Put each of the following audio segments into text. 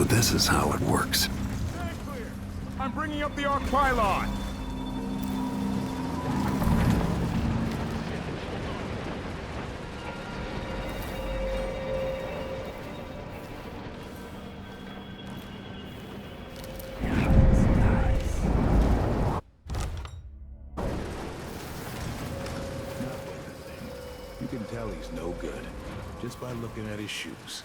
this is how it works. Stand clear. I'm bringing up the arc pylon. You can tell he's no good, just by looking at his shoes.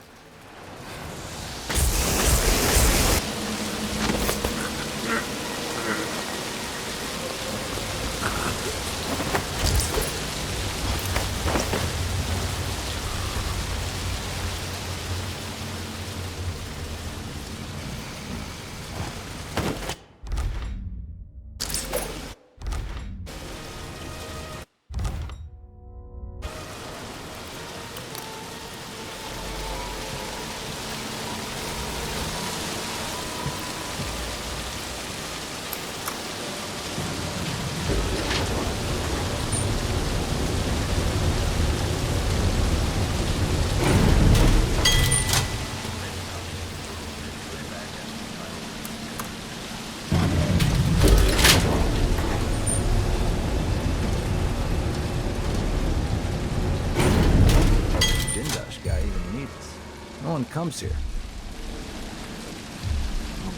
No one comes here.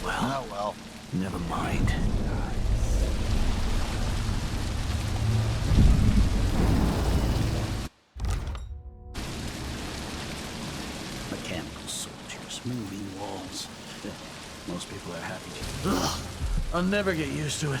Oh well. Never mind. Mechanical soldiers, moving walls. Most people are happy to. Ugh, I'll never get used to it.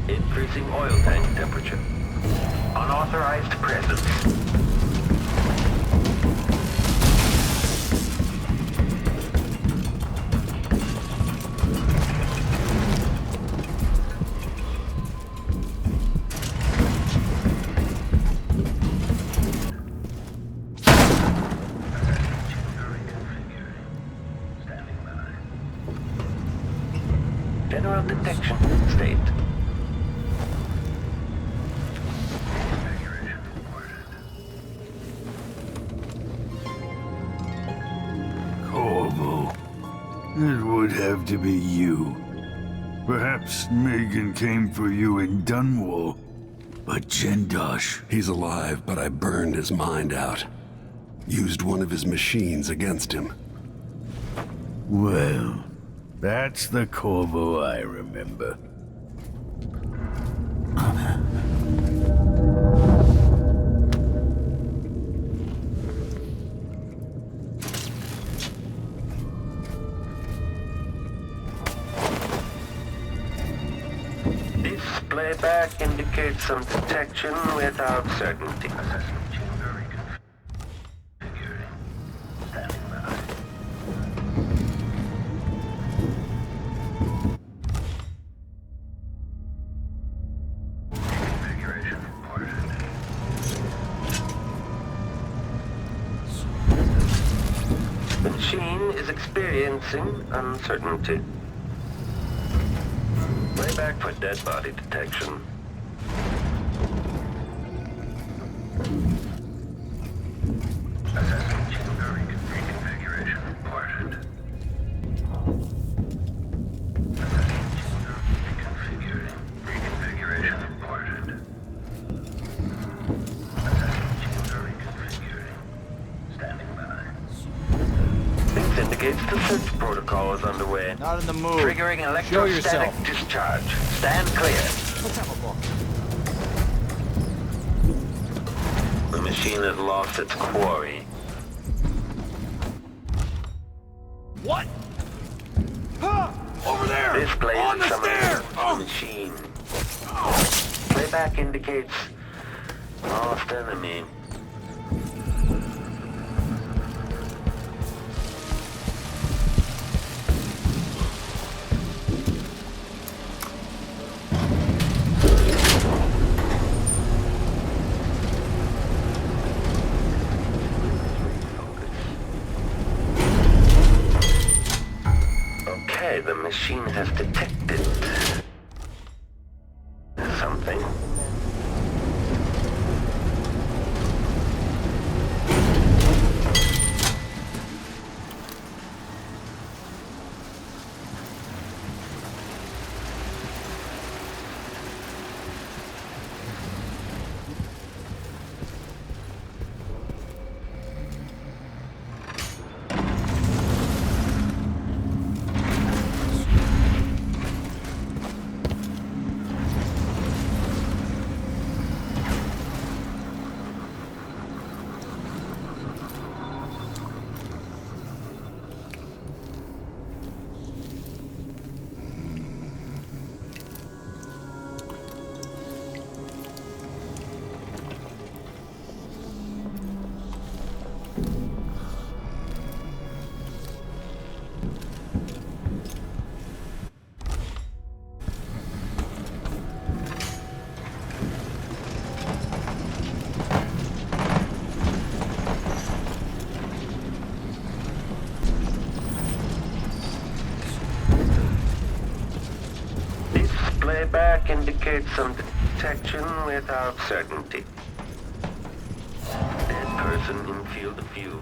Increasing oil tank temperature. Unauthorized presence. General detection state. It would have to be you. Perhaps Megan came for you in Dunwall. But Jendosh... He's alive, but I burned his mind out. Used one of his machines against him. Well, that's the Corvo I remember. Playback indicates some detection without certainty. Assessment chamber reconfiguring. Standing by. Configuration reported. The machine is experiencing uncertainty. Playback for dead body detection. Assessment chamber reconfiguration reported. Assessment chamber reconfiguring. Reconfiguration reported. indicates the search protocol is underway. Not in the mood. Triggering Show electrostatic yourself. discharge. Stand clear. Let's have a look. The machine has lost its quarry. What? Over there! Display On the stair! the machine. Playback indicates lost enemy. Okay, the machine has detected something. Playback indicates some detection without certainty. Dead person in field of view.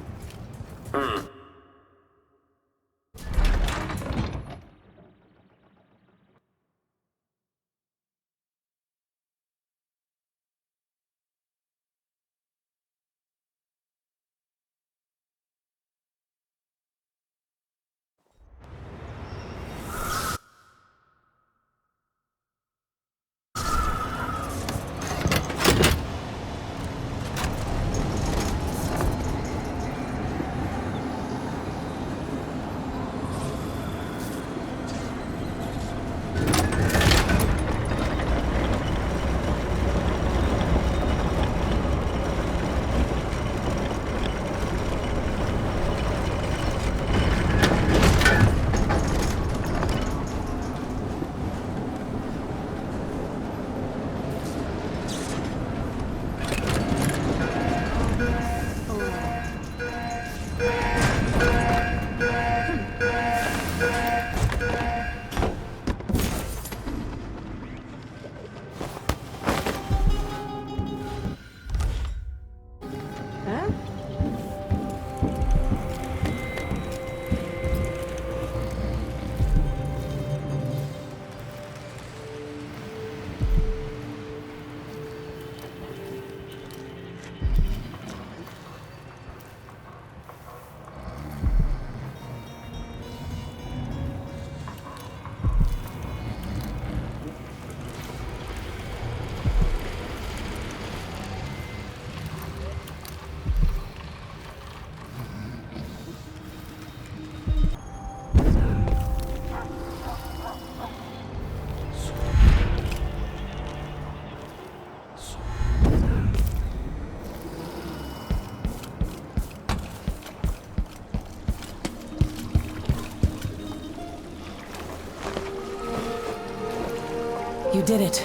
You did it.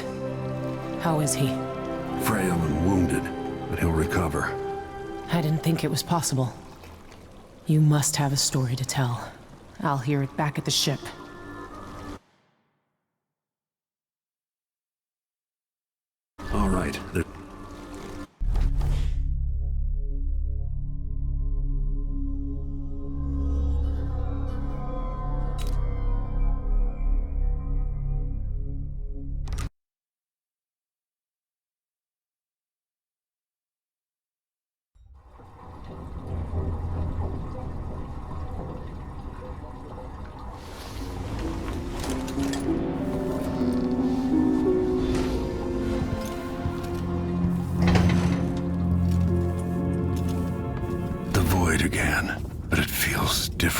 How is he? Frail and wounded, but he'll recover. I didn't think it was possible. You must have a story to tell. I'll hear it back at the ship. All right.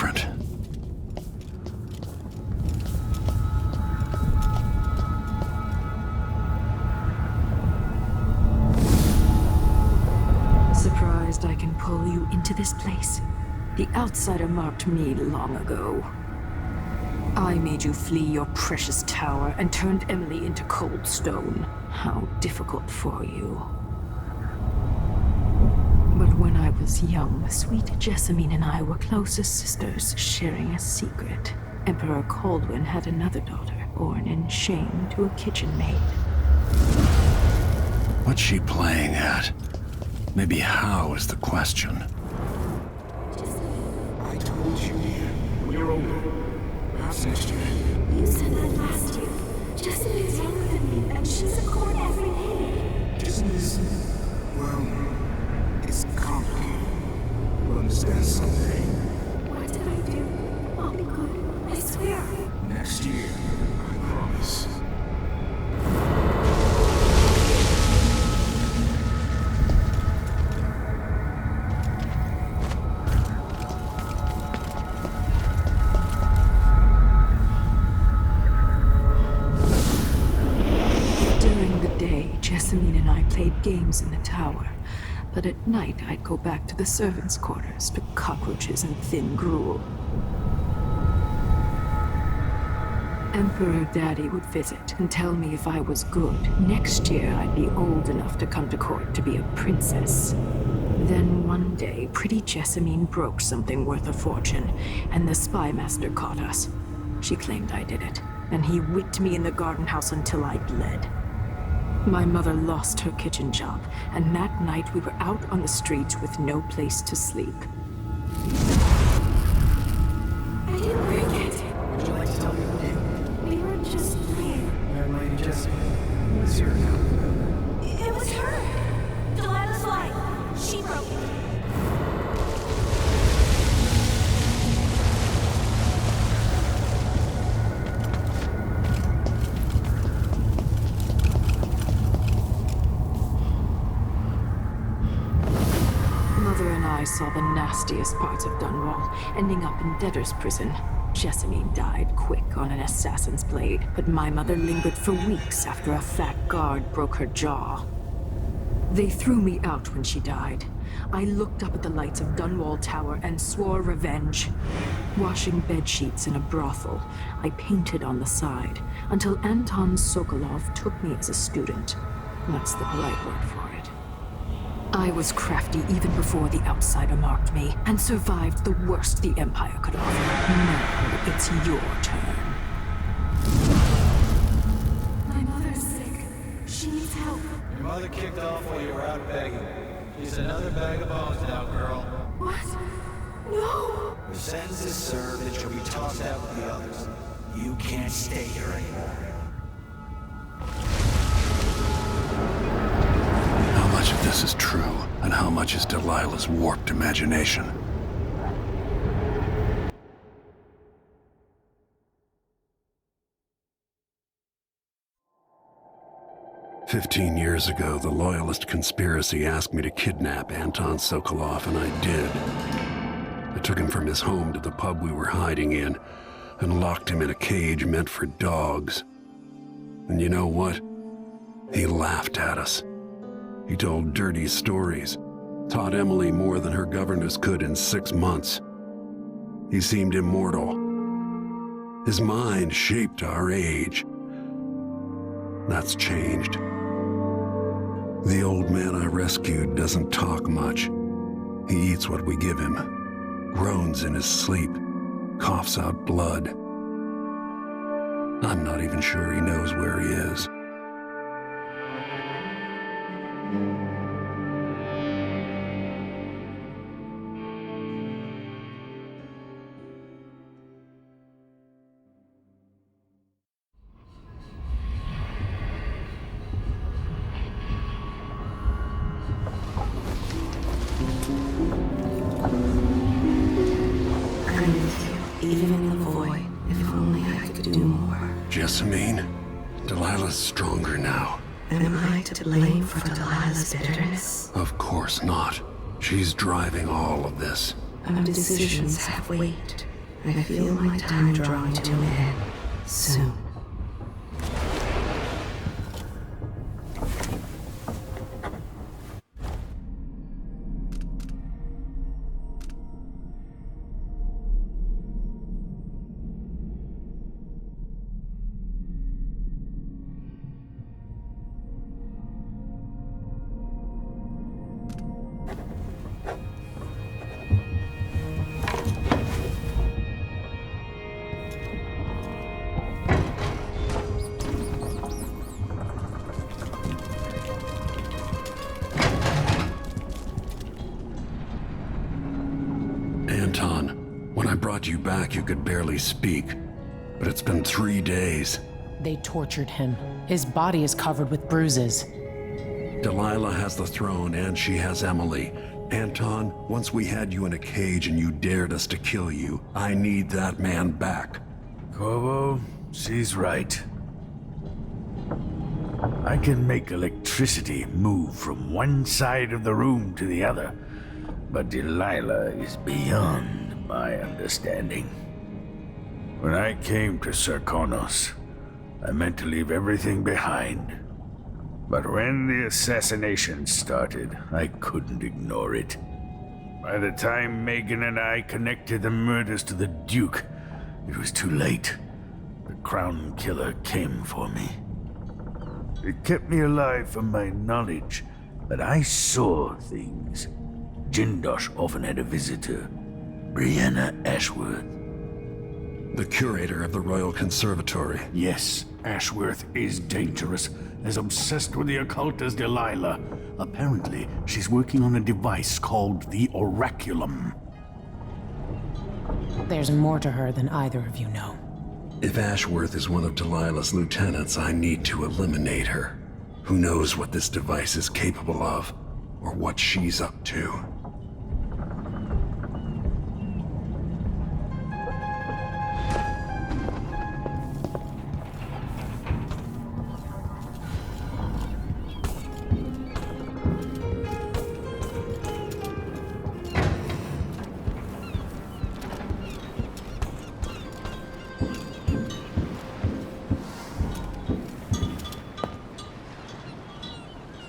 different. Surprised I can pull you into this place? The outsider marked me long ago. I made you flee your precious tower and turned Emily into cold stone. How difficult for you. But when I was young, sweet Jessamine and I were close as sisters, sharing a secret. Emperor Kaldwin had another daughter, born in shame to a kitchen maid. What's she playing at? Maybe how is the question. I told you, when you're older, perhaps next year. You said that last year. Jessamine's younger than me, and she's at court every day. Business, well, it's complicated. You'll understand someday. What did I do? I'll be good. I swear. Next year, I promise. Jessamine and I played games in the tower, but at night I'd go back to the servants' quarters to cockroaches and thin gruel. Emperor Daddy would visit and tell me if I was good. Next year I'd be old enough to come to court to be a princess. Then one day, pretty Jessamine broke something worth a fortune, and the spy master caught us. She claimed I did it, and he whipped me in the garden house until I bled. My mother lost her kitchen job, and that night we were out on the streets with no place to sleep. I didn't break it. Would you like to tell me what you did? We were just playing. Young Lady Jessamine was your account. It was her. Delilah's light. She broke it. I saw the nastiest parts of Dunwall, ending up in debtor's prison. Jessamine died quick on an assassin's blade, but my mother lingered for weeks after a fat guard broke her jaw. They threw me out when she died. I looked up at the lights of Dunwall Tower and swore revenge. Washing bedsheets in a brothel, I painted on the side, until Anton Sokolov took me as a student. That's the polite word for it. I was crafty even before the outsider marked me, and survived the worst the Empire could offer. Now it's your turn. My mother's sick. She needs help. Your mother kicked off while you were out begging. She's another bag of bones now, girl. What? No! Your sentence is served and she'll be tossed out with the others. You can't stay here anymore. How much of this is true, and how much is Delilah's warped imagination? "15 years ago, the Loyalist conspiracy asked me to kidnap Anton Sokolov, and I did. I took him from his home to the pub we were hiding in, and locked him in a cage meant for dogs. And you know what? He laughed at us. He told dirty stories, taught Emily more than her governess could in 6 months. He seemed immortal. His mind shaped our age. That's changed. The old man I rescued doesn't talk much. He eats what we give him, groans in his sleep, coughs out blood. I'm not even sure he knows where he is." I miss you, even in the void. If only I could do more. Jessamine, Delilah's stronger now. Am I to blame for Delilah's bitterness? Of course not. She's driving all of this. Our decisions have weight. I feel my time drawing to an end soon. Anton, when I brought you back, you could barely speak. But it's been 3 days. They tortured him. His body is covered with bruises. Delilah has the throne, and she has Emily. Anton, once we had you in a cage and you dared us to kill you, I need that man back. Corvo, she's right. I can make electricity move from one side of the room to the other, but Delilah is beyond my understanding. When I came to Serkonos, I meant to leave everything behind. But when the assassination started, I couldn't ignore it. By the time Megan and I connected the murders to the Duke, it was too late. The Crown Killer came for me. It kept me alive from my knowledge that I saw things. Jindosh often had a visitor, Brianna Ashworth. The curator of the Royal Conservatory. Yes, Ashworth is dangerous, as obsessed with the occult as Delilah. Apparently, she's working on a device called the Oraculum. There's more to her than either of you know. If Ashworth is one of Delilah's lieutenants, I need to eliminate her. Who knows what this device is capable of, or what she's up to.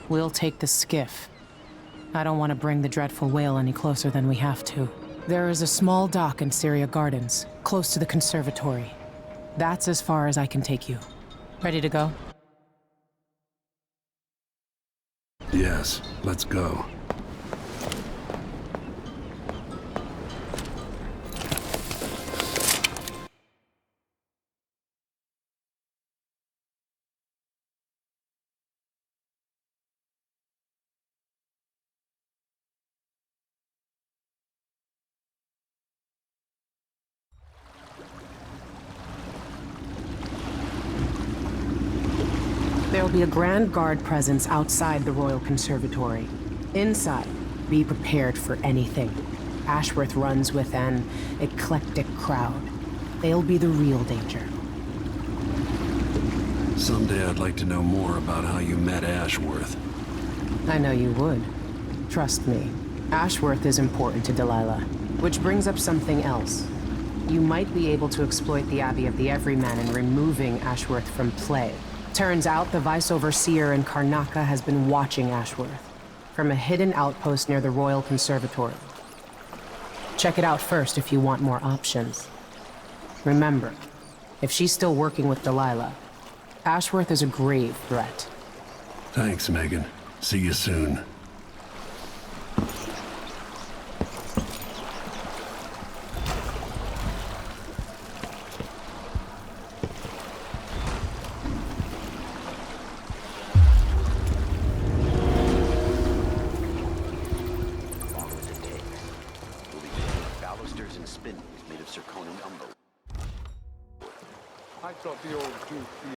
We'll take the skiff. I don't want to bring the dreadful whale any closer than we have to. There is a small dock in Syria Gardens, close to the conservatory. That's as far as I can take you. Ready to go? Yes, let's go. There'll be a Grand Guard presence outside the Royal Conservatory. Inside, be prepared for anything. Ashworth runs with an eclectic crowd. They'll be the real danger. Someday I'd like to know more about how you met Ashworth. I know you would. Trust me. Ashworth is important to Delilah. Which brings up something else. You might be able to exploit the Abbey of the Everyman in removing Ashworth from play. Turns out the Vice Overseer in Karnaca has been watching Ashworth from a hidden outpost near the Royal Conservatory. Check it out first if you want more options. Remember, if she's still working with Delilah, Ashworth is a grave threat. Thanks, Megan. See you soon.